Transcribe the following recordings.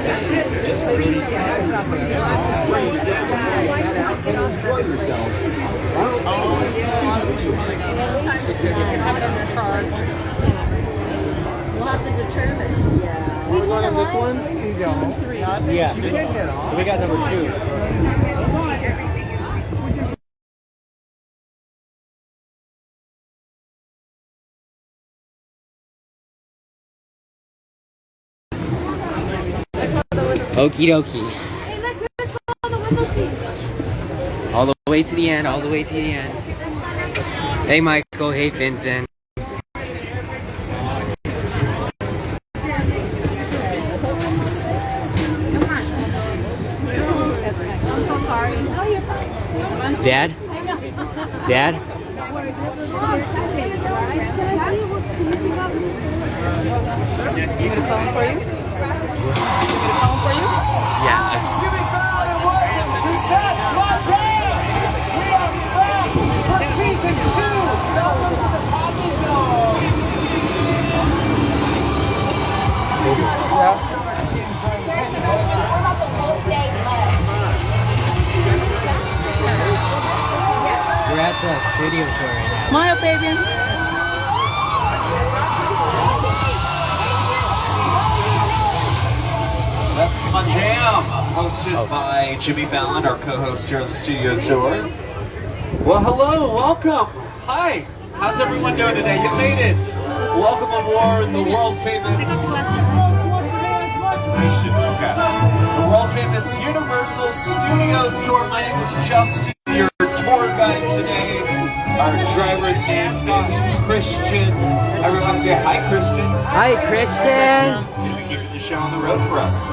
That's it. Just make sure you have and enjoy yourselves. We'll have to determine. Yeah. We going on this one? Yeah. So we got number 2. Okie dokie. Hey, look, let's follow the window seat. All the way to the end, all the way to the end. Hey Michael, hey Vincent. Dad? Dad? You gonna call for you? Yeah. We're at the studio tour right now. Smile, Fabian. That's my jam, hosted by Jimmy Fallon, our co-host here on the studio tour. Well, hello, welcome. Hi, how's everyone doing today? You made it. Welcome aboard the world famous. The world famous Universal Studios tour. My name is Justin, your tour guide today. Our driver's name is Christian. Everyone say hi, Christian. Hi, Christian. He's going to be keeping the show on the road for us.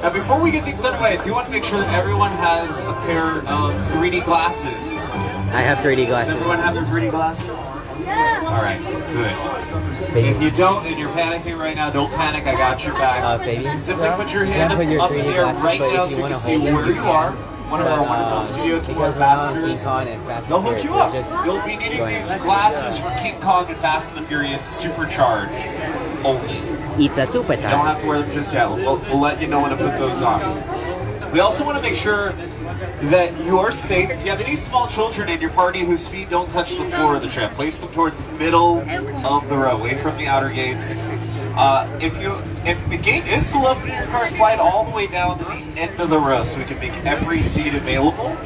Now, before we get things underway, I do want to make sure that everyone has a pair of 3D glasses. I have 3D glasses. Does everyone have their 3D glasses? Yeah. All right, good. If you don't and you're panicking right now, don't panic. I got your back. Fabian? Simply put your hand Put your up in 3D the air glasses, right but now if so you you can wanna see hold them, where you are. One of our wonderful studio tour because we're on King ambassadors. Kong and Fast and They'll hook Furious, you up. we're just You'll be needing going. these glasses for King Kong and Fast and the Furious Supercharged only. It's a super You don't time. have to wear them just yet. We'll let you know when to put those on. We also want to make sure that you're safe. If you have any small children in your party whose feet don't touch the floor of the tram, place them towards the middle of the row, away from the outer gates. If the gate is still open, your car slide all the way down to the end of the row so we can make every seat available.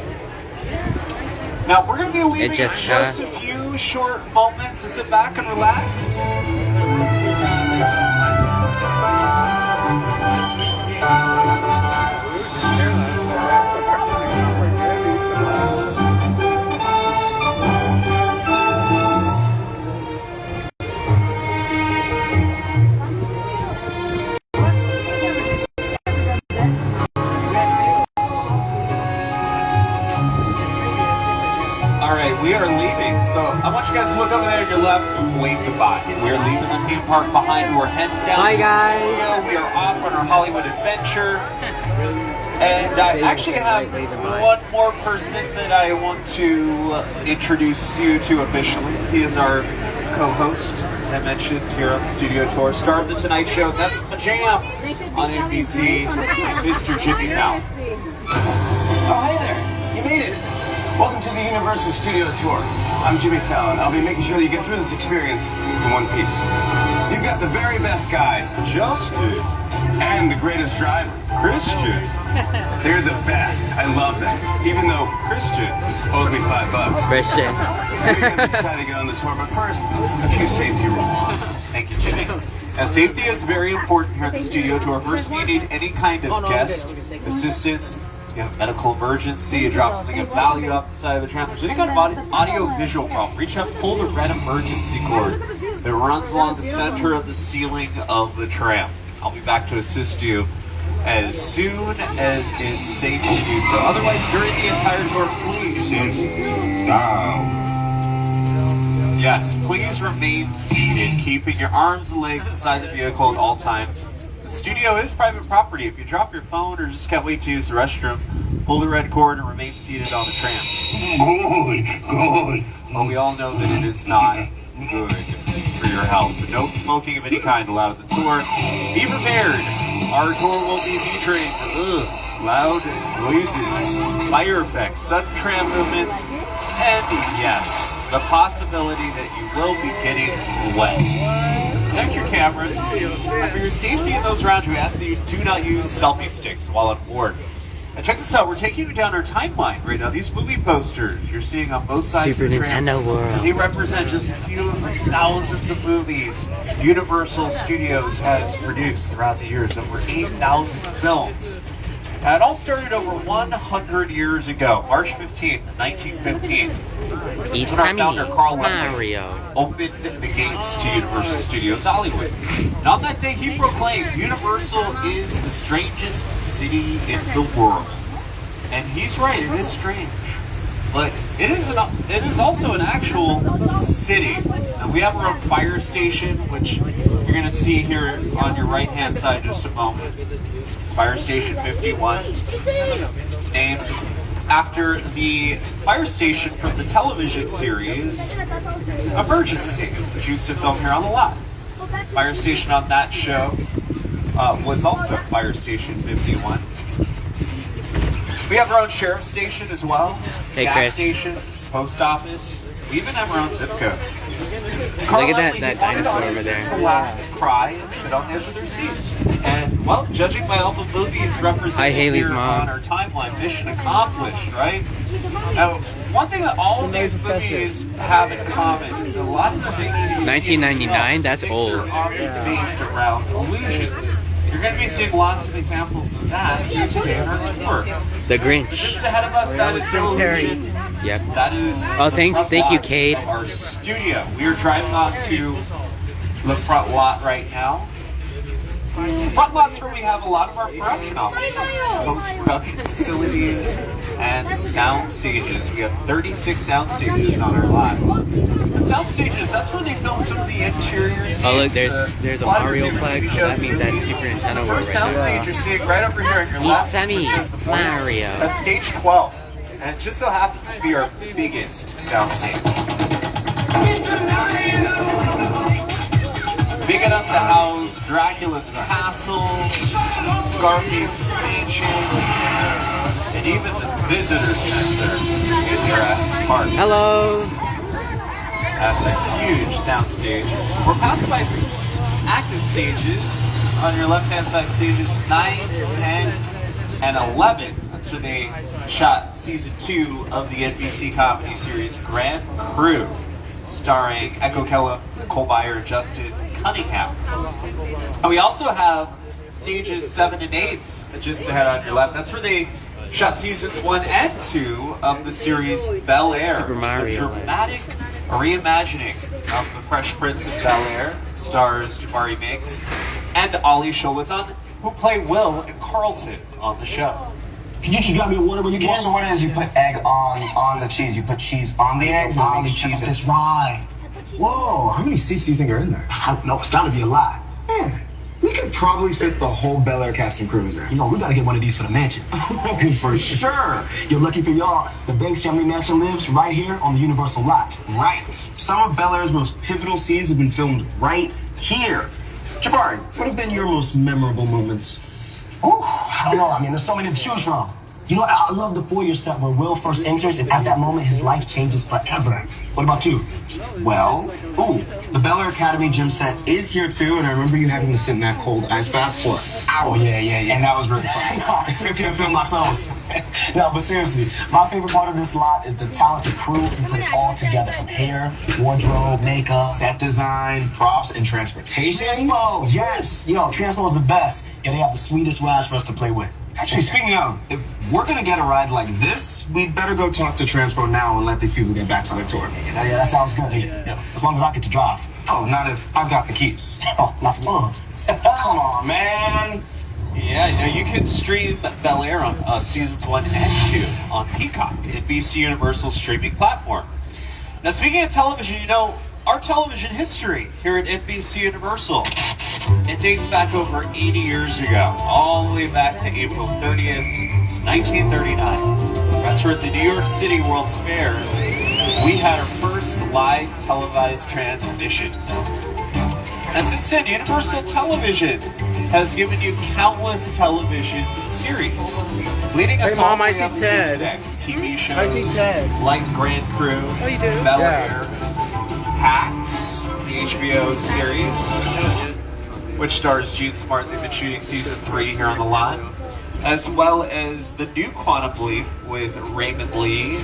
Now we're going to be leaving just, just a few short moments to sit back and relax. We are leaving, so I want you guys to look over there to your left and wave goodbye. We are leaving the theme park behind. We're heading down Bye, to the guys. studio. We are off on our Hollywood adventure. And I actually have one more person that I want to introduce you to officially. He is our co-host, as I mentioned, here on the studio tour. Star of The Tonight Show. That's my jam on NBC, Mr. Jimmy Fallon. Oh, hey there. You made it. Welcome to the Universal Studio Tour. I'm Jimmy Fallon. I'll be making sure that you get through this experience in one piece. You've got the very best guide, Justin. and the greatest driver, Christian. They're the best. I love them. Even though Christian. owes me $5. Christian. I'm excited to get on the tour, but first, a few safety rules. Thank you, Jimmy. Now, safety is very important here at the studio tour. First, if you need any kind of guest assistance, you have a medical emergency, you drop something of value off the side of the tram, there's any kind of audio-visual problem, reach out, pull the red emergency cord that runs along the center of the ceiling of the tram. I'll be back to assist you as soon as it's safe to do so. Otherwise, during the entire tour, please. Yes, please remain seated, keeping your arms and legs inside the vehicle at all times. The studio is private property. If you drop your phone or just can't wait to use the restroom, pull the red cord and remain seated on the tram. Good. But we all know that it is not good for your health. No smoking of any kind allowed at the tour. Be prepared Our tour will be featuring loud noises, fire effects, sudden tram movements, and yes, the possibility that you will be getting wet. Protect your cameras. And for your safety in those around you, we ask that you do not use selfie sticks while on board. And check this out, we're taking you down our timeline right now. These movie posters you're seeing on both sides Super of the tram, Nintendo World. they represent just a few of the thousands of movies Universal Studios has produced throughout the years, over 8,000 films. And it all started over 100 years ago, March 15th, 1915. It's when our founder, Carl Mario. Laemmle, opened the gates to Universal Studios Hollywood. And on that day, he proclaimed, Universal is the strangest city in the world. And he's right, it is strange. But it is also an actual city. And we have our own fire station, which you're going to see here on your right-hand side in just a moment. It's Fire Station 51. It's named after the fire station from the television series Emergency, which used to film here on the lot. Fire station on that show was also Fire Station 51. We have our own sheriff station as well, Hey, gas Chris. station, post office. We even have our own zip code. Look at that dinosaur over there. To laugh, cry, and sit on the edge of their seats. And, well, judging by all the movies Hi, represented Haley's here mom. on our timeline, mission accomplished, right? Now, one thing that all of these movies have in common is a lot of the things you see in these 1999, films, that's things old. are often based around illusions. You're going to be seeing lots of examples of that here today on our tour. The Grinch. Just ahead of us, that is no illusion. Yep. That is Oh, the thank front you, lot Cade. of our studio. We are driving on to the front lot right now. The front lot's where we have a lot of our production offices, post-production facilities, and sound stages. We have 36 sound stages on our lot. The sound stages, that's where they film some of the interior scenes. Oh, look, there's a lot of Mario your favorite flag, TV so shows that means and that's movies. Super Nintendo The World first right sound there. stage you're seeing right over here on your It's left, Sammy, which is the voice. Mario. That's stage 12. And it just so happens to be our biggest sound stage. Big enough to house Dracula's castle, Scarface's mansion, and even the visitor center in Jurassic Park. Hello. That's a huge sound stage. We're passing by some active stages. On your left-hand side, stages 9, 10, and 11. That's where they shot season 2 of the NBC comedy series Grand Crew, starring Echo Kellum, Nicole Byer, and Justin Cunningham. And we also have stages 7 and 8 just ahead on your left. That's where they shot seasons 1 and 2 of the series Bel Air. Super Mario. It's a dramatic reimagining of The Fresh Prince of Bel Air. It stars Jabari Miggs and Ali Sholaton, who play Will and Carlton on the show. Can you just grab me a water when you can? So what it is, you put egg on the cheese. You put cheese on the eggs and the cheese. That's right. Whoa, how many seats do you think are in there? I don't know, it's gotta be a lot. Man, we could probably fit the whole Bel Air cast and crew in there. You know, we gotta get one of these for the mansion. For sure. You're lucky for y'all, the Banks family mansion lives right here on the Universal lot. Right. Some of Bel Air's most pivotal scenes have been filmed right here. Jabari, what have been your most memorable moments? Oh, I don't know. I mean, there's so many to choose from. You know, I love the foyer set where Will first enters, and at that moment, his life changes forever. What about you? Well, the Bel Air Academy gym set is here too, and I remember you having to sit in that cold ice bath for hours. Yeah. And that was really fun. I couldn't feel my toes. No, but seriously, my favorite part of this lot is the talented crew who put it all together, from hair, wardrobe, makeup, set design, props, and transportation. Transpo, yes. Transpo is the best, and they have the sweetest rides for us to play with. Actually, speaking of, if we're gonna get a ride like this, we'd better go talk to Transpo now and let these people get back to their tour. Yeah, that sounds good. Yeah. As long as I get to drive. Oh, not if I've got the keys. Oh, not for long. Come on, man. Yeah, you can stream Bel Air on seasons 1 and 2 on Peacock, NBC Universal streaming platform. Now, speaking of television, our television history here at NBC Universal, it dates back over 80 years ago, all the way back to April 30th, 1939. That's where at the New York City World's Fair, we had our first live televised transmission. And since then, Universal Television has given you countless television series, leading us Hey, all Mom, the I way up see to Ted. today. TV shows I see Ted. like Grand Crew, you do? Bel Yeah. Air, Hacks, the HBO series, which stars Gene Smart. They've been shooting season 3 here on the lot, as well as the new Quantum Leap with Raymond Lee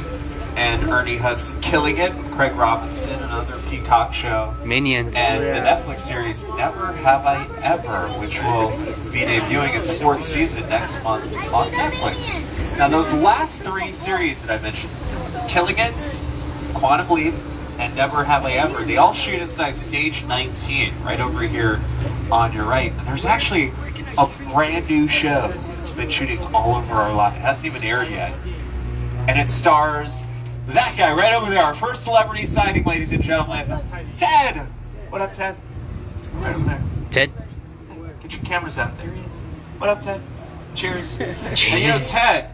and Ernie Hudson, Killing It with Craig Robinson, another Peacock show. Minions. And the Netflix series Never Have I Ever, which will be debuting its 4th season next month on Netflix. Now those last 3 series that I mentioned, Killing It, Quantum Leap, and Never Have I Ever, they all shoot inside Stage 19, right over here on your right. And there's actually a brand new show that's been shooting all over our lot. It hasn't even aired yet. And it stars that guy right over there, our first celebrity sighting, ladies and gentlemen, Ted! What up, Ted? Right over there. Ted. Get your cameras out there. What up, Ted? Cheers. And you know, Ted,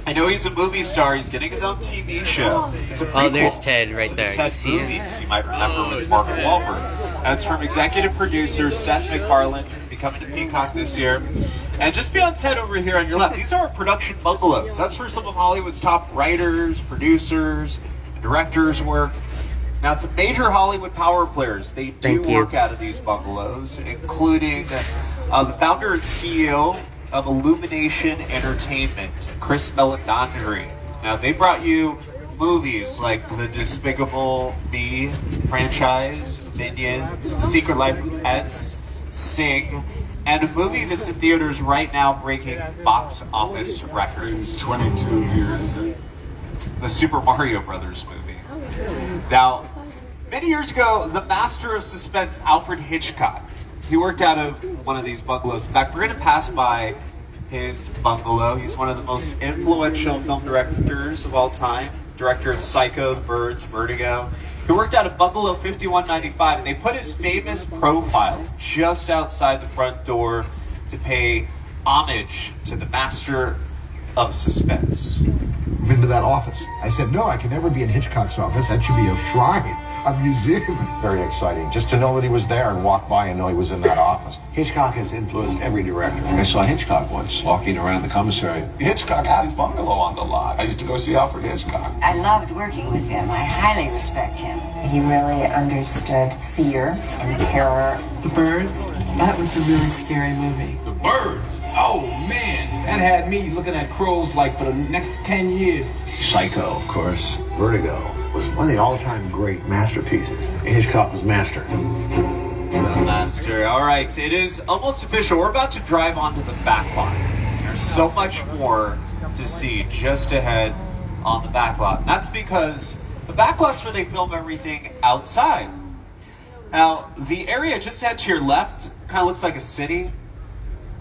I know he's a movie star. He's getting his own TV show. It's a prequel there's Ted right to there. The Ted You see him? movies you might remember with Mark Wahlberg. That's from executive producer Seth MacFarlane, be coming to Peacock this year. And just beyond Ted over here on your left, these are our production bungalows. That's where some of Hollywood's top writers, producers, and directors work. Now, some major Hollywood power players, they do Thank you. work out of these bungalows, including the founder and CEO of Illumination Entertainment, Chris Meledandri. Now, they brought you movies like the Despicable Me franchise, Minions, The Secret Life of Pets, Sing, and a movie that's in theaters right now breaking box office records. 22 years. The Super Mario Brothers movie. Now, many years ago, the master of suspense, Alfred Hitchcock, he worked out of one of these bungalows. In fact, we're going to pass by his bungalow. He's one of the most influential film directors of all time. Director of Psycho, The Birds, Vertigo. He worked out of Bungalow 5195, and they put his famous profile just outside the front door to pay homage to the master of suspense. Into that office. I said, no, I can never be in Hitchcock's office. That should be a shrine, a museum. Very exciting, just to know that he was there and walk by and know he was in that office. Hitchcock has influenced every director. I saw Hitchcock once walking around the commissary. Hitchcock had his bungalow on the lot. I used to go see Alfred Hitchcock. I loved working with him. I highly respect him. He really understood fear and terror. The Birds? That was a really scary movie. The Birds? Oh, man. That had me looking at crows like for the next 10 years. Psycho, of course. Vertigo was one of the all-time great masterpieces. Hitchcock was master. The master. All right, it is almost official. We're about to drive onto the back lot. There's so much more to see just ahead on the back lot. And that's because the back lot's where they film everything outside. Now, the area just ahead to your left kind of looks like a city.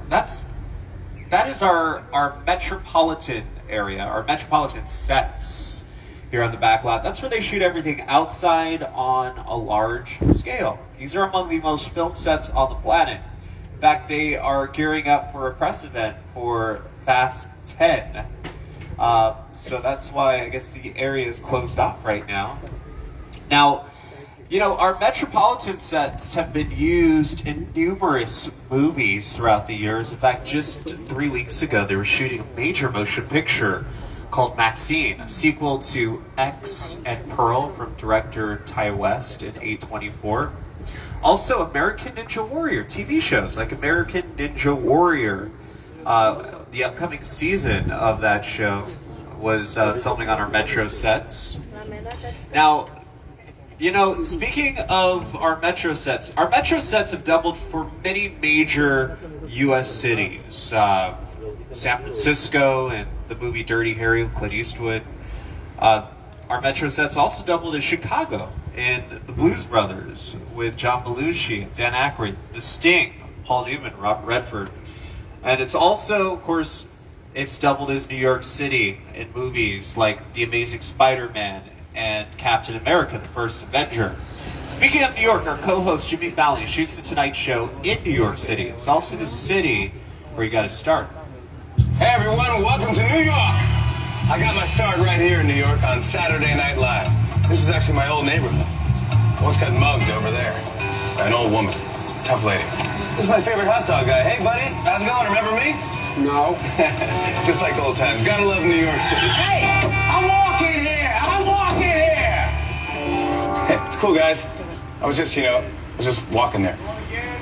That is our metropolitan area, our metropolitan sets here on the back lot. That's where they shoot everything outside on a large scale. These are among the most filmed sets on the planet. In fact, they are gearing up for a press event for Fast 10. So that's why I guess the area is closed off right now. Now, you know, our metropolitan sets have been used in numerous movies throughout the years. In fact, just 3 weeks ago, they were shooting a major motion picture called Maxine, a sequel to X and Pearl from director Ty West in A24. Also, American Ninja Warrior TV shows like American Ninja Warrior. The upcoming season of that show was filming on our Metro sets. Now, you know, speaking of our Metro sets have doubled for many major U.S. cities. San Francisco and the movie Dirty Harry with Clint Eastwood. Our Metro sets also doubled as Chicago in The Blues Brothers with John Belushi, Dan Aykroyd, The Sting, Paul Newman, Robert Redford. And it's also, of course, it's doubled as New York City in movies like The Amazing Spider-Man and Captain America, The First Avenger. Speaking of New York, our co-host Jimmy Fallon shoots The Tonight Show in New York City. It's also the city where you got to start. Hey everyone, welcome to New York. I got my start right here in New York on Saturday Night Live. This is actually my old neighborhood. Once got mugged over there. An old woman. Tough lady. This is my favorite hot dog guy. Hey, buddy. How's it going? Remember me? No. Just like old times. Gotta love New York City. Hey! I'm walking here! I'm walking here! Hey, it's cool, guys. I was just walking there.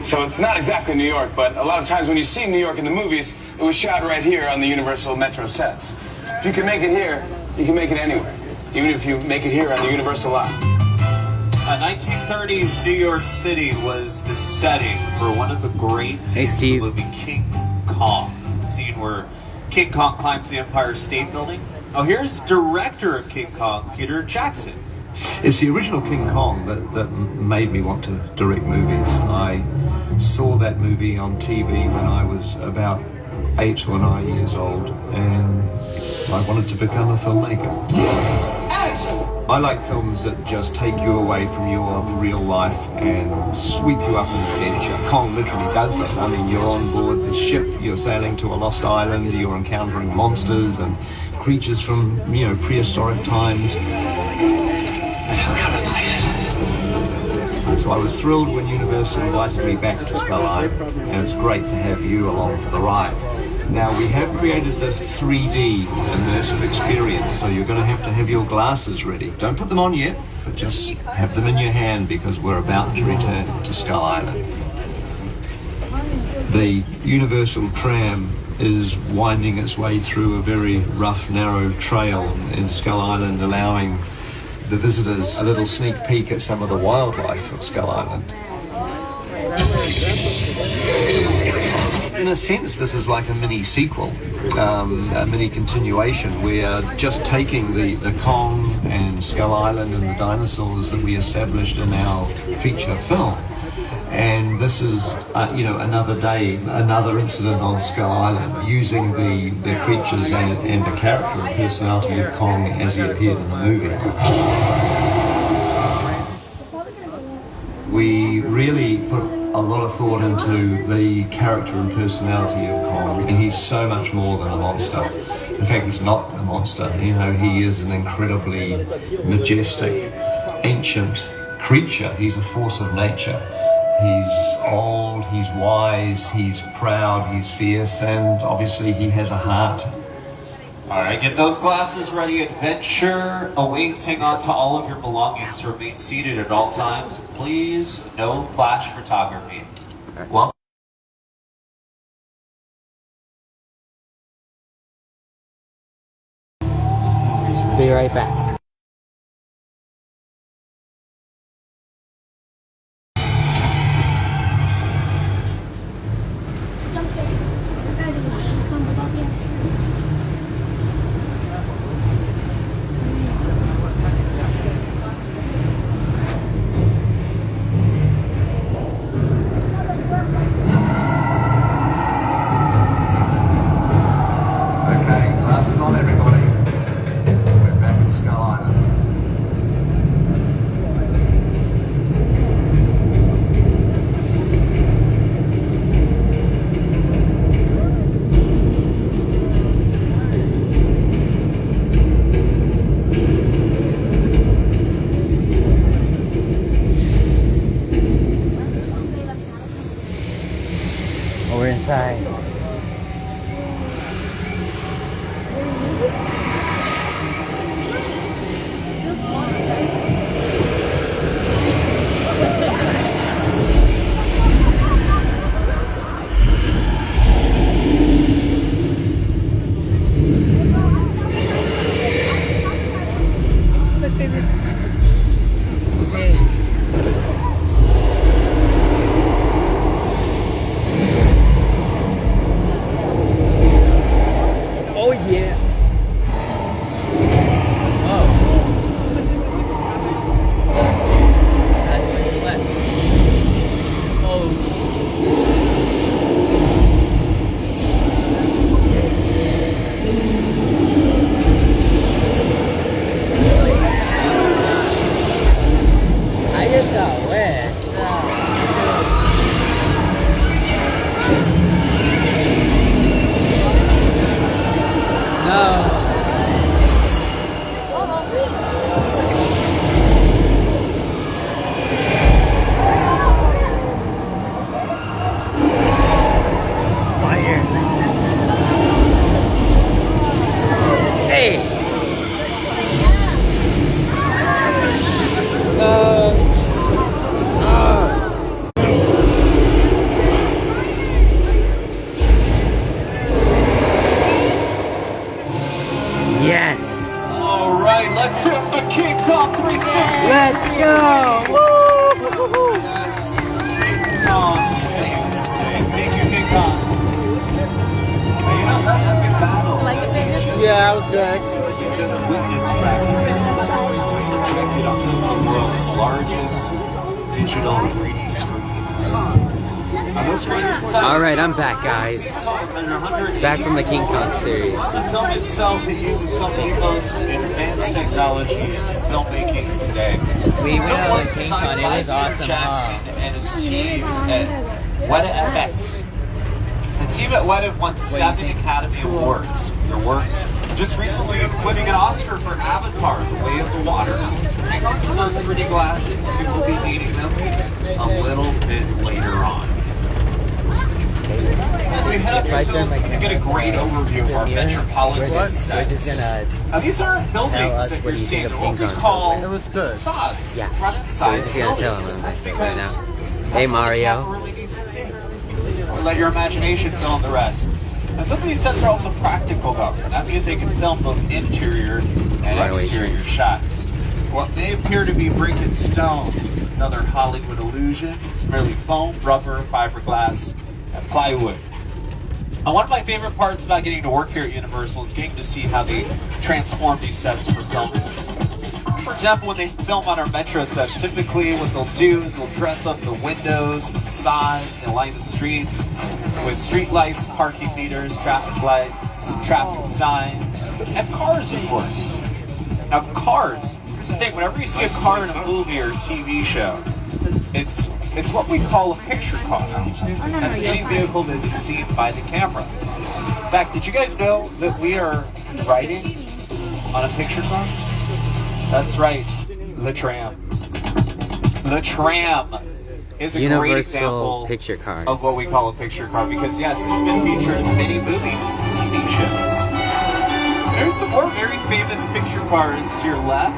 So it's not exactly New York, but a lot of times when you see New York in the movies, it was shot right here on the Universal Metro sets. If you can make it here, you can make it anywhere. Even if you make it here on the Universal lot. 1930s New York City was the setting for one of the great scenes of the movie King Kong. The scene where King Kong climbs the Empire State Building. Oh, here's director of King Kong, Peter Jackson. It's the original King Kong that made me want to direct movies. I saw that movie on TV when I was about 8 or 9 years old, and I wanted to become a filmmaker. I like films that just take you away from your real life and sweep you up in adventure. Kong literally does that. I mean, you're on board the ship, you're sailing to a lost island, you're encountering monsters and creatures from, prehistoric times. So I was thrilled when Universal invited me back to Skull Island, and it's great to have you along for the ride. Now, we have created this 3D immersive experience, so you're going to have your glasses ready. Don't put them on yet, but just have them in your hand because we're about to return to Skull Island. The Universal tram is winding its way through a very rough, narrow trail in Skull Island, allowing the visitors a little sneak peek at some of the wildlife of Skull Island. In a sense, this is like a mini sequel, a mini continuation. We're just taking the Kong and Skull Island and the dinosaurs that we established in our feature film. And this is, another day, another incident on Skull Island, using the creatures and the character and personality of Kong as he appeared in the movie. We really put a lot of thought into the character and personality of Kong, and he's so much more than a monster. In fact, he's not a monster. He is an incredibly majestic, ancient creature. He's a force of nature. He's old, he's wise, he's proud, he's fierce, and obviously he has a heart. All right, get those glasses ready. Adventure awaits. Hang on to all of your belongings. Remain seated at all times. Please, no flash photography. Welcome. Be right back. We're inside. Let's go! Woo! King Kong saves the day. Thank you, King Kong. Hey, you know, that epic battle. Like it, baby? Yeah, it was good. You just witnessed back was projected on some of the world's largest digital 3D screens. Are those screens inside? Alright, I'm back, guys. Back from the King Kong series. The film itself, it uses some of the most advanced technology in filmmaking today. We went Film on was the King designed Kong, it by was Peter awesome, Jackson and his team at Weta FX. The team at Weta won 7 Academy Awards. Their works just recently winning an Oscar for Avatar, The Way of the Water. Hang on to those 3D glasses, you will be needing them a little bit later on. As we head up here, so you get a great overview of our metropolitan sets. Now these are buildings that you're seeing, what we call facades, front and side buildings. That's because Hey, Mario. the camera really needs to see. Let your imagination fill in the rest. And some of these sets are also practical though. That means they can film both interior and exterior shots. What may appear to be brick and stone is another Hollywood illusion. It's merely foam, rubber, fiberglass, and plywood. And one of my favorite parts about getting to work here at Universal is getting to see how they transform these sets for filming. For example, when they film on our Metro sets, typically what they'll do is they'll dress up the windows and facades and line the streets with street lights, parking meters, traffic lights, traffic signs, and cars, of course. Now, cars, here's the thing, whenever you see a car in a movie or a TV show, it's what we call a picture car. That's any vehicle that is seen by the camera. In fact, did you guys know that we are riding on a picture car? That's right, the tram. The tram is a great example picture cars. of what we call a picture car because, yes, it's been featured in many movies and TV shows. There's some more very famous picture cars to your left.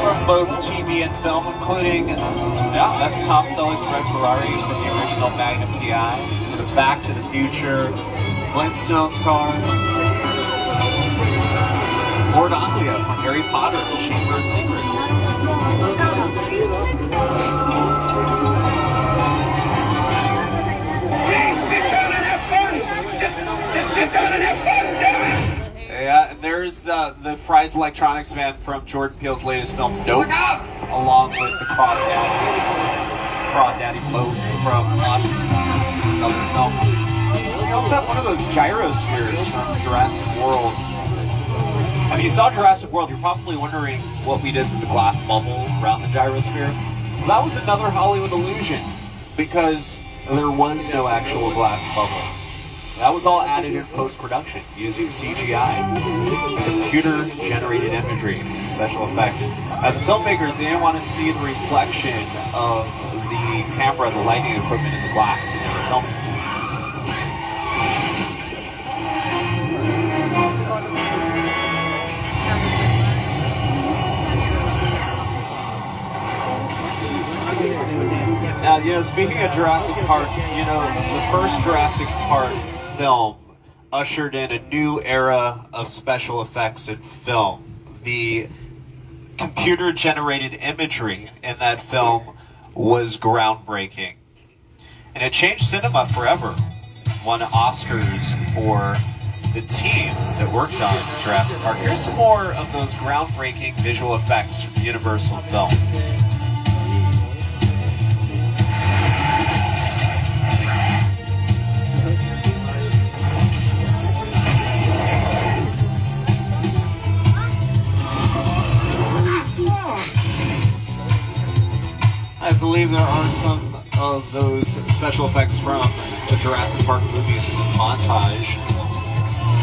From both TV and film, including, that's Tom Selleck's red Ferrari from the original Magnum PI. Some of the Back to the Future, Flintstones cars. Lord Anglia from Harry Potter, The Chamber of Secrets. Yeah, and there's the Fry's Electronics van from Jordan Peele's latest film, Nope, along with the Crawdaddy boat from Us, another film. We also have one of those gyrospheres from Jurassic World. If you saw Jurassic World, you're probably wondering what we did with the glass bubble around the gyrosphere. Well, that was another Hollywood illusion because there was no actual glass bubble. That was all added in post-production using CGI, computer-generated imagery, special effects. The filmmakers, they didn't want to see the reflection of the camera, the lighting equipment in the glass when they were filming. Now, speaking of Jurassic Park, the first Jurassic Park film ushered in a new era of special effects in film. The computer-generated imagery in that film was groundbreaking. And it changed cinema forever. Won Oscars for the team that worked on Jurassic Park. Here's some more of those groundbreaking visual effects from Universal Films. I believe there are some of those special effects from the Jurassic Park movies in this montage.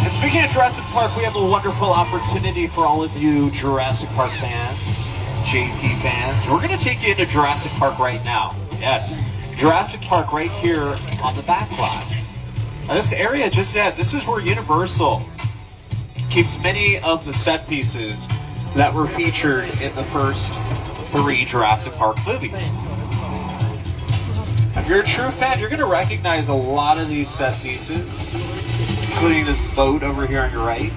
And speaking of Jurassic Park, we have a wonderful opportunity for all of you Jurassic Park fans, JP fans. We're going to take you into Jurassic Park right now. Yes, Jurassic Park right here on the back lot. Now, this area this is where Universal keeps many of the set pieces that were featured in the first 3 Jurassic Park movies. If you're a true fan, you're going to recognize a lot of these set pieces, including this boat over here on your right.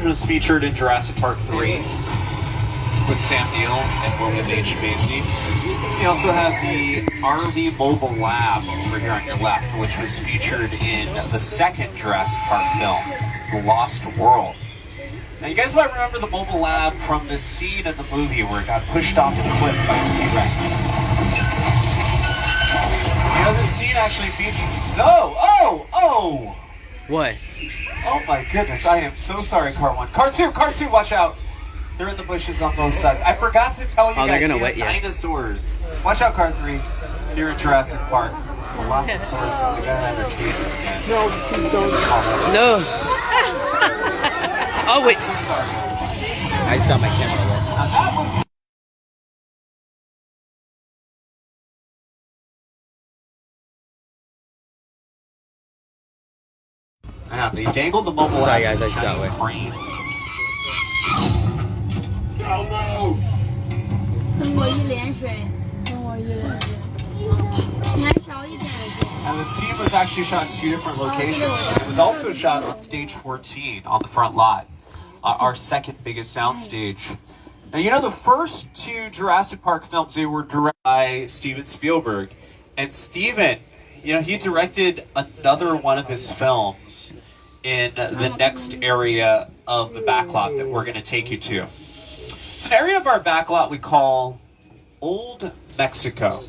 was featured in Jurassic Park 3 with Sam Neill and William H. Macy. You also have the RV Mobile Lab over here on your left, which was featured in the second Jurassic Park film, The Lost World. Now, you guys might remember the Mobile Lab from this scene in the movie where it got pushed off the cliff by a T-Rex. You know, this scene actually features... Oh! What? Oh my goodness, I am so sorry, Car 1. Car 2, watch out! They're in the bushes on both sides. I forgot to tell you guys, they're gonna we have wet you. dinosaurs. Watch out, Car 3. Here in Jurassic Park. Dilophosaurus, they gotta have their cages again. No. Oh, wait. So sorry. I just got my camera wet. Now, that was... they dangled the mobile Sorry, app guys, I just got wet. crane. 喷过一脸水，喷过一脸水，你还少一点。 And the scene was actually shot in 2 different locations. It was also shot on stage 14 on the front lot, our second biggest soundstage. Now, you know, the first 2 Jurassic Park films, they were directed by Steven Spielberg. And Steven, you know, he directed another one of his films in the next area of the backlot that we're going to take you to. It's an area of our backlot we call Old Mexico.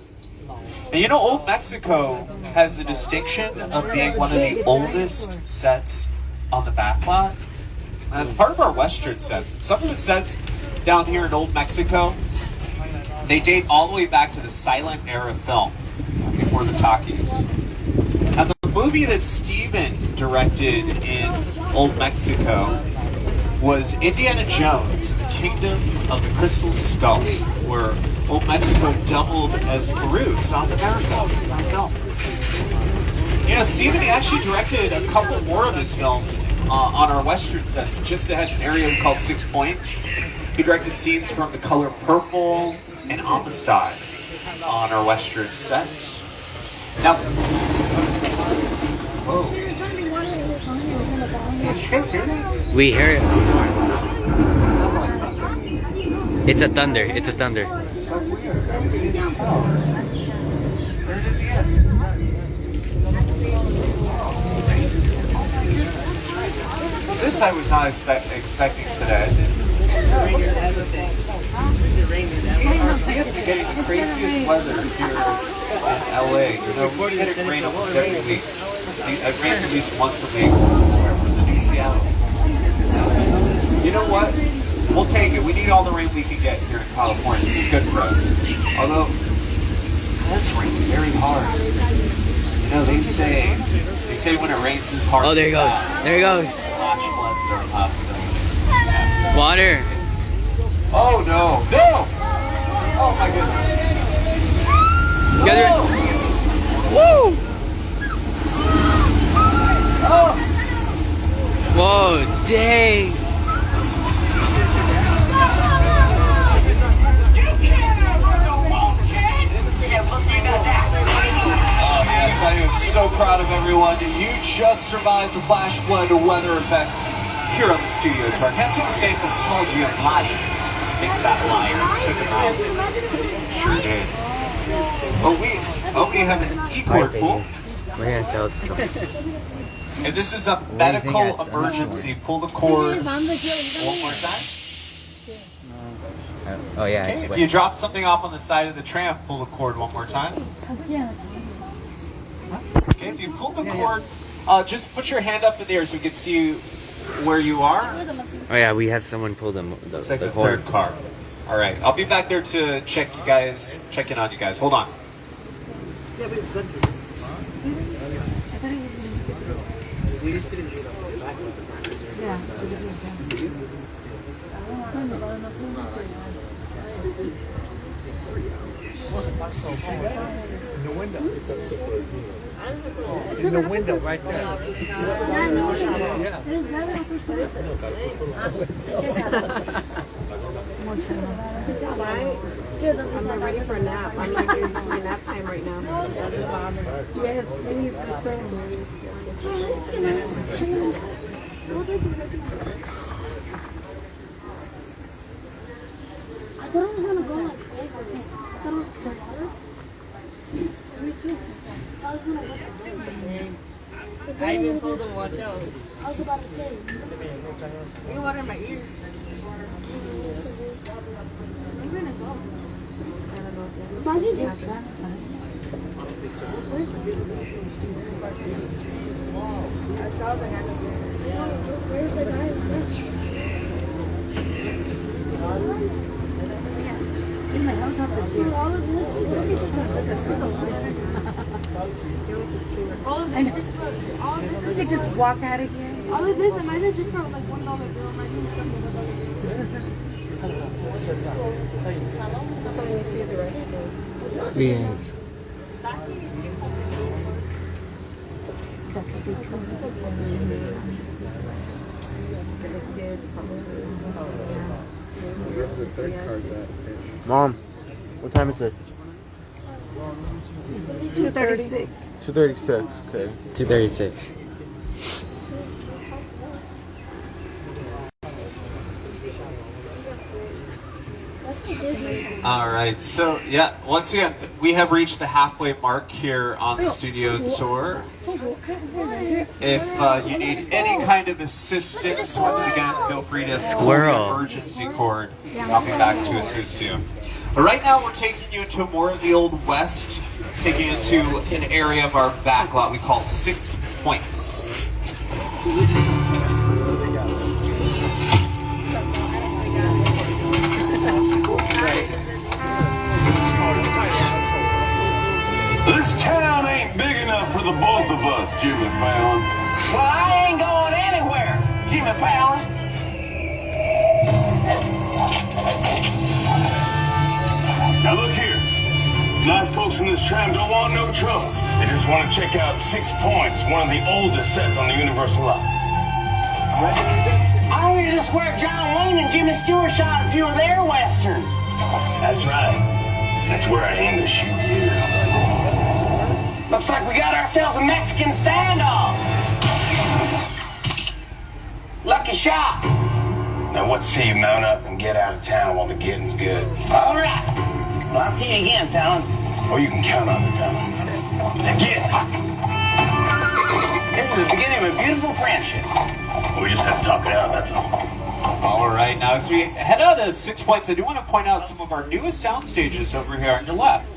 And you know, Old Mexico has the distinction of being one of the oldest sets on the backlot. And it's part of our Western sets. And some of the sets down here in Old Mexico, they date all the way back to the silent era film, before the talkies. And the movie that Steven directed in Old Mexico was Indiana Jones, The Kingdom of the Crystal Skull, where Old Mexico doubled as Peru, South America. I know. You know, Steven, he actually directed a couple more of his films on our Western sets, just ahead an area we call 6 Points. He directed scenes from The Color Purple and Amistad on our Western sets. Now, whoa. Did you guys hear that? We hear it. It's a thunder. It's a thunder. This is so weird. I haven't seen the clouds. There it is again. This I was not expecting today. We have been getting the craziest weather here in LA. You know, we get it rain almost every week. It rains at least once a week. From the New Seattle. You know what? We'll take it. We need all the rain we can get here in California. This is good for us. Although, it's raining very hard. You know, they say when it rains this hard. Oh, there he goes. There he goes. Flash floods are a possibility. Water. Oh no! No! Oh my goodness! Whoa! Woo! Oh! Whoa! Dang! Oh yes, I am so proud of everyone. You just survived the flash flood weather effect here on the studio tour. Can't say the same for Paul Giamatti. Think that liar took him out. Sure did. Oh, we have an e-cord pool. We're gonna tell something. And this is a medical emergency. Pull the cord one more time. Oh yeah. Okay, if you drop something off on the side of the tram, pull the cord one more time. Okay, if you pull the cord, just put your hand up in the air so we can see where you are. Oh yeah, we have someone pull them. It's like the third car. All right, I'll be back there to check in on you guys. Hold on. In the window right there. I'm not ready for a nap. I'm like, it's my nap time right now. Yes, please. thought it was gonna go like over. I thought it was the water. Me too. I was gonna go. I even told him watch out. I was about to say. You water in my ears. We're gonna go. Imagine if I saw the hand of it. where's the guy? All of this We could just walk out of here. all of this, imagine just for like $1 bill. Yes. Mom, what time is it? 2:36. 2:36. Okay. 2:36. All right, so yeah, once again, we have reached the halfway mark here on the studio tour. If you need any kind of assistance, once again, feel free to call the emergency cord. I'll be back to assist you. But right now, we're taking you to more of the Old West, taking you to an area of our back lot we call 6 Points. This town ain't big enough for the both of us, Jimmy Fallon. Well, I ain't going anywhere, Jimmy Fallon. Now look here. Nice folks in this tram don't want no trouble. They just want to check out 6 Points, one of the oldest sets on the Universal lot. I heard this is where John Wayne and Jimmy Stewart shot a few of their westerns. That's right. That's where I aim to shoot you. Looks like we got ourselves a Mexican standoff. Lucky shot. Now what say you mount up and get out of town while the getting's good? All right. Well, I'll see you again, Fallon. Oh, you can count on me, Fallon. Now get. This is the beginning of a beautiful friendship. We just have to talk it out, that's all. All right, now as we head out of 6 Points, I do want to point out some of our newest sound stages over here on your left,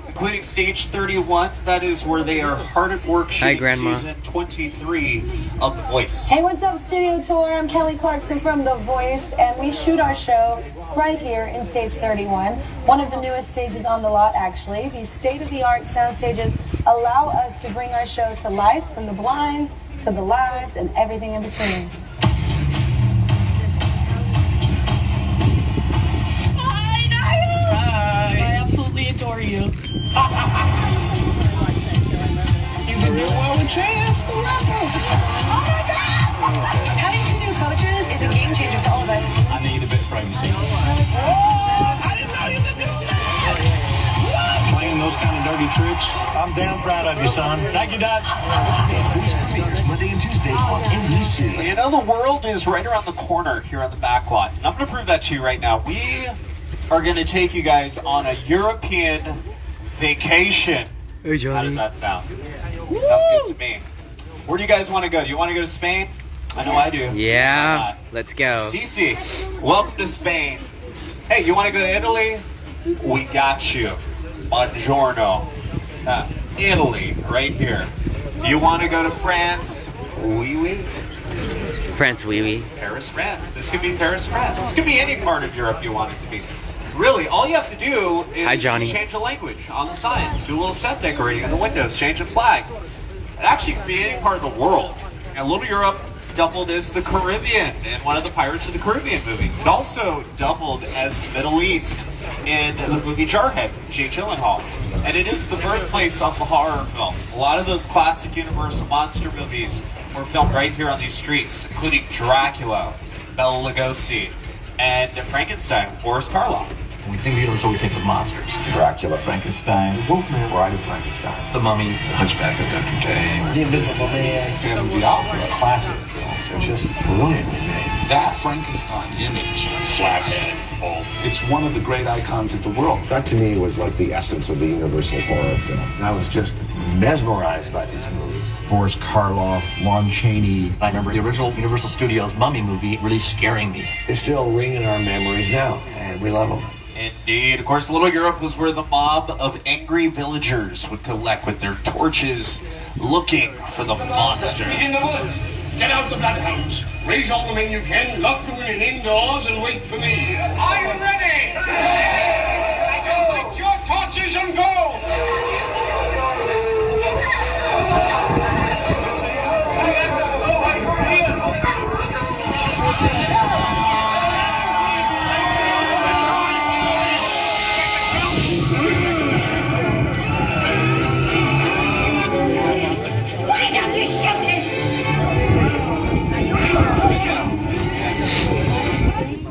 including stage 31. That is where they are hard at work shooting season 23 of The Voice. Hey, what's up, Studio Tour? I'm Kelly Clarkson from The Voice, and we shoot our show right here in stage 31, one of the newest stages on the lot, actually. These state-of-the-art sound stages allow us to bring our show to life, from the blinds to the lives and everything in between. I absolutely adore you. You've been doing well with Chance the Rapper. Oh my God! Having 2 new coaches is a game changer for all of us. I need a bit of privacy. I didn't know you could do that. Playing those kind of dirty tricks. I'm damn proud of you, son. Thank you, Dad. Voice premieres Monday and Tuesday on NBC. You know, the world is right around the corner here on the back lot. And I'm going to prove that to you right now. We are going to take you guys on a European vacation. Hey, Johnny. How does that sound? Sounds good to me. Where do you guys want to go? Do you want to go to Spain? I know I do. Yeah, let's go. Cece, welcome to Spain. Hey, you want to go to Italy? We got you. Buongiorno. Italy, right here. Do you want to go to France? Oui, oui. France, oui, oui. Paris, France. This could be Paris, France. This could be any part of Europe you want it to be. Really, all you have to do is just change the language on the signs, do a little set decorating on the windows, change the flag. It actually could be any part of the world. And Little Europe doubled as the Caribbean in one of the Pirates of the Caribbean movies. It also doubled as the Middle East in the movie Jarhead, Jake Gyllenhaal. And it is the birthplace of the horror film. A lot of those classic Universal monster movies were filmed right here on these streets, including Dracula, Bela Lugosi, and Frankenstein, Boris Karloff. When we think of Universal, we think of monsters. Dracula, Frankenstein, Wolfman, Bride of Frankenstein, The Mummy. The Hunchback of Notre Dame, The Invisible Man, Phantom of the Opera. classic films. They're just brilliantly made. That Frankenstein image, flathead, bald, it's one of the great icons of the world. That to me was like the essence of the Universal horror film. I was just mesmerized by these movies. Boris Karloff, Lon Chaney. I remember the original Universal Studios Mummy movie really scaring me. They still ring in our memories now, and we love them. Indeed. Of course, Little Europe was where the mob of angry villagers would collect with their torches looking for the monster. In the woods. Get out the bloodhounds. Raise all the men you can, lock the women indoors, and wait for me. I'm ready! Take your torches and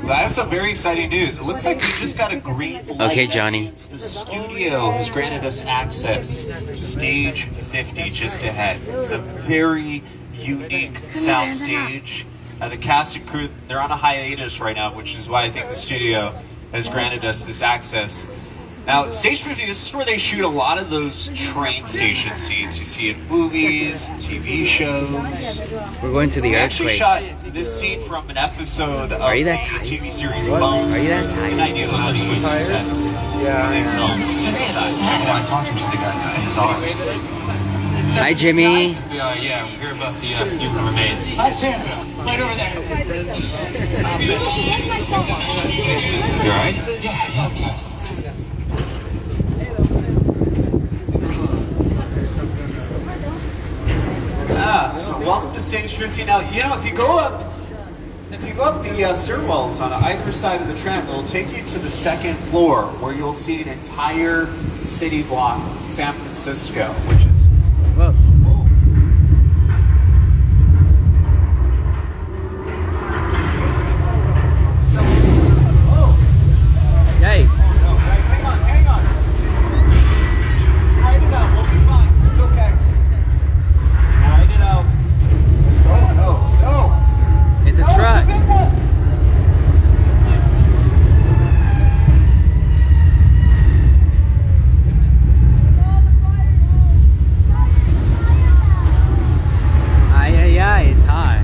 So I have some very exciting news. It looks like we just got a green light. Okay, Johnny. The studio has granted us access to stage 50 just ahead. It's a very unique soundstage. The cast and crew, they're on a hiatus right now, which is why I think the studio has granted us this access. Now, stage 50, this is where they shoot a lot of those train station scenes you see in movies, TV shows. We're going to the We actually earthquake. shot this scene from an episode of Are you the that tight? TV series What? Bones. Are you that tight? An idea of how to use the sets. Yeah. They filmed inside. When I talked to him, they got in his arms. Hi, Jimmy. Yeah, we hear about the human remains. That's him. Right over there. You alright? So welcome to stage 50. Now, you know, if you go up the stairwells on either side of the tram, it'll take you to the second floor where you'll see an entire city block of San Francisco, which is Whoa. Yay. hang on. Slide it out, we'll be fine. It's okay. Slide it out. No. It's a truck. It's a big one. Ay, it's hot.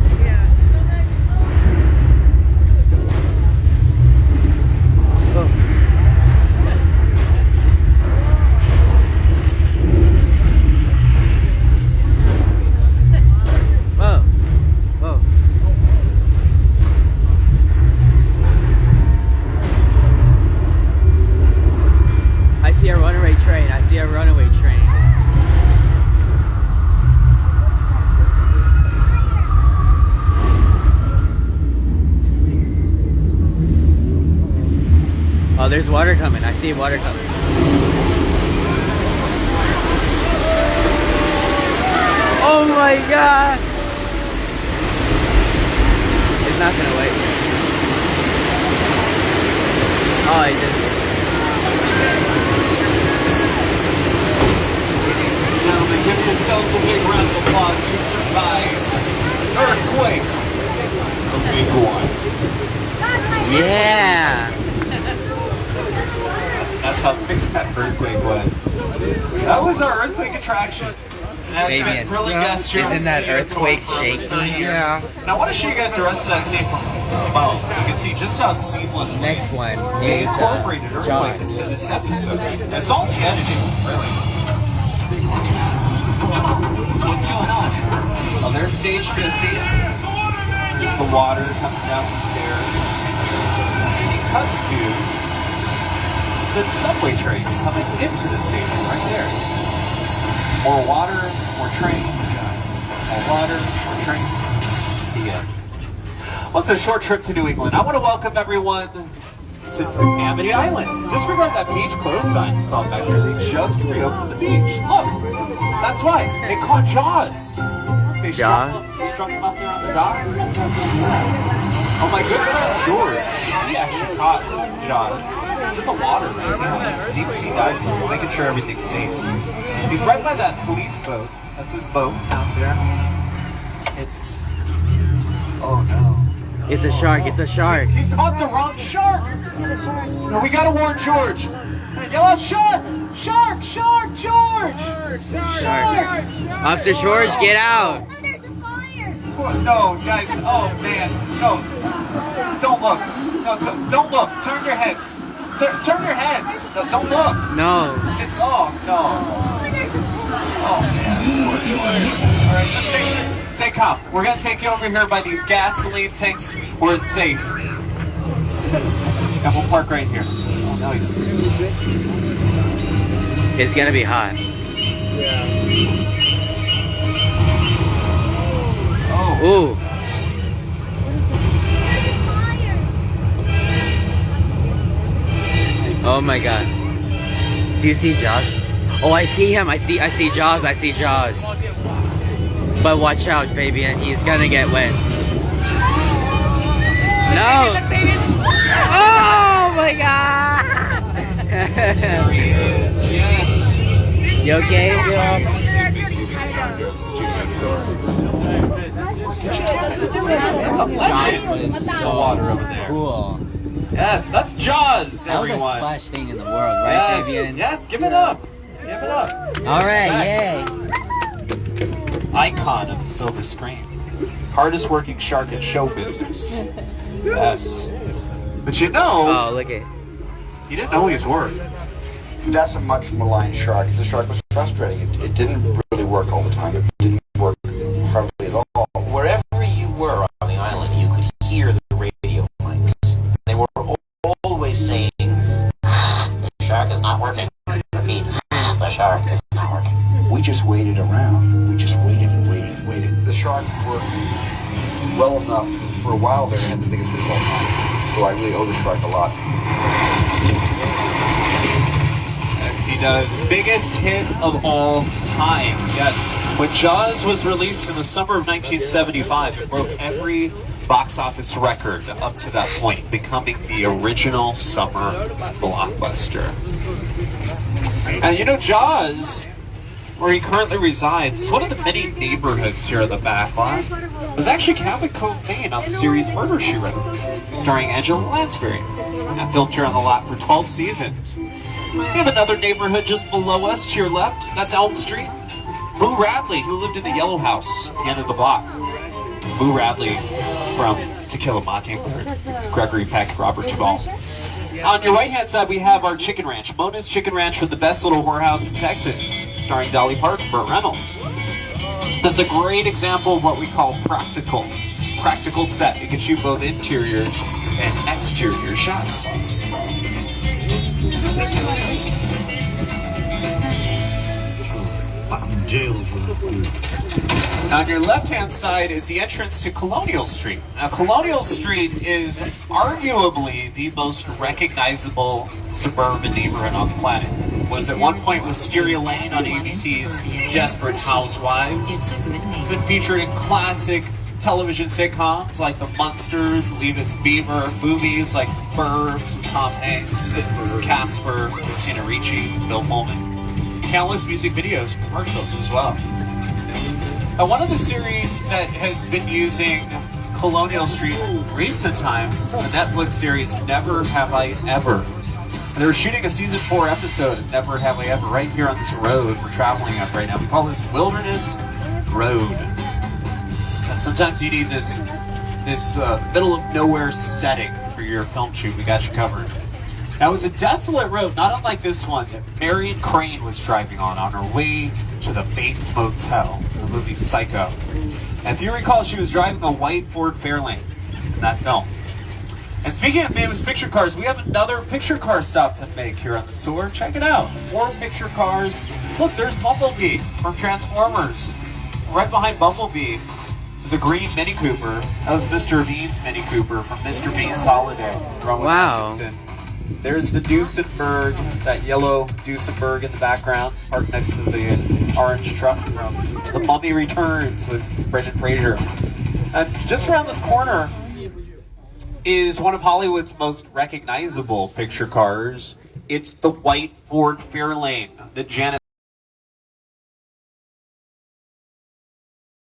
Whoa. Whoa. I see a runaway train. I see a runaway train. Oh, there's water coming. I see water coming. Oh my god! It's not gonna wait. Oh, it didn't. Ladies and gentlemen, give yourselves a big round of applause. You survived earthquake. A big one. Yeah! That's how big that earthquake was. That was our earthquake attraction. And that's been Fabian, brilliant guests here on isn't that Studio earthquake Tour for over 30 shaking? years. Yeah. And I want to show you guys the rest of that scene from Bones. You can see just how seamlessly Next one they is incorporated earthquake Jaws. into this episode. And it's all the editing, really. What's going on? Oh, there's stage 50. There's the water coming down the stairs. And you cut to the subway train coming into the station right there. More water, more train. More water, more train. The end. Well, it's a short trip to New England. I want to welcome everyone to Amity Island. Disregard that beach closed sign you saw back there. They just reopened the beach. Look, that's why. They caught Jaws. They struck them up there on the dock. Oh my good friend George, he actually caught Jaws. He's in the water right now. He's deep sea diving. He's making sure everything's safe. He's right by that police boat. That's his boat out there. It's... Oh no. It's a shark. It's a shark. He caught the wrong shark. No, we gotta warn George. Yell out, shark! Shark! Shark! George! Shark! Officer George, get out! No, guys. Oh man. No. Don't look. No, don't look. Turn your heads. Turn your heads. No, don't look. No. It's no. Oh man. All right, just stay calm. We're gonna take you over here by these gasoline tanks where it's safe. And we'll park right here. Oh, nice. It's gonna be hot. Oh. Ooh. Oh my god. Do you see Jaws? Oh, I see him. I see Jaws. I see Jaws. But watch out, Fabian. He's gonna get wet. No. Oh my god. There he is. Yes. You okay? That's a legend. The water over there. Cool. Yes, that's Jaws, That was the everyone. splash thing in the world, right, Fabian? Yes, give it up. Give it up. All right, yay. Icon of the silver screen. Hardest working shark in show business. Yes. But you know... Oh, look at... He didn't know his work. That's a much maligned shark. The shark was frustrating. It didn't really work all the time. It didn't work hardly at all. Wherever you were on the island, you could hear the radio lines. They were always saying, the shark is not working. Repeat, the shark is not working. We just waited around. We just waited and waited and waited. The shark worked well enough. For a while there, it had the biggest hit of all time. So I really owe the shark a lot. Yes, he does. Biggest hit of all time. Yes. When Jaws was released in the summer of 1975, it broke every box office record up to that point, becoming the original summer blockbuster. And you know, Jaws, where he currently resides, is one of the many neighborhoods here in the back lot. It was actually Cabot Cove, Maine, on the series Murder, She Wrote, starring Angela Lansbury, and filmed here on the lot for 12 seasons. We have another neighborhood just below us to your left. That's Elm Street. Boo Radley, who lived in the Yellow House at the end of the block. Boo Radley from To Kill a Mockingbird, Gregory Peck, Robert Duvall. On your right-hand side, we have our chicken ranch, Mona's Chicken Ranch, with the best little whorehouse in Texas, starring Dolly Parton, Burt Reynolds. That's a great example of what we call practical set. It can shoot both interior and exterior shots. On your left-hand side is the entrance to Colonial Street. Now, Colonial Street is arguably the most recognizable suburban neighborhood on the planet. Was at one point Wisteria Lane on ABC's Desperate Housewives. It's been featured in classic television sitcoms like The Munsters, Leave It to Beaver, movies like Burbs, Tom Hanks, Casper, Christina Ricci, Bill Pullman. Countless music videos and commercials as well. Now, one of the series that has been using Colonial Street in recent times is the Netflix series Never Have I Ever. And they were shooting a season 4 episode of Never Have I Ever right here on this road we're traveling up right now. We call this Wilderness Road. Now, sometimes you need this middle of nowhere setting for your film shoot. We got you covered. Now, it was a desolate road, not unlike this one, that Marion Crane was driving on her way to the Bates Motel, the movie Psycho. And if you recall, she was driving a white Ford Fairlane in that film. And speaking of famous picture cars, we have another picture car stop to make here on the tour. Check it out. More picture cars. Look, there's Bumblebee from Transformers. Right behind Bumblebee is a green Mini Cooper. That was Mr. Bean's Mini Cooper from Mr. Bean's Holiday. Rowan Atkinson. There's the Duesenberg, that yellow Duesenberg in the background, parked next to the orange truck from The Mummy Returns with Brendan Fraser. And just around this corner is one of Hollywood's most recognizable picture cars. It's the white Ford Fairlane that Janet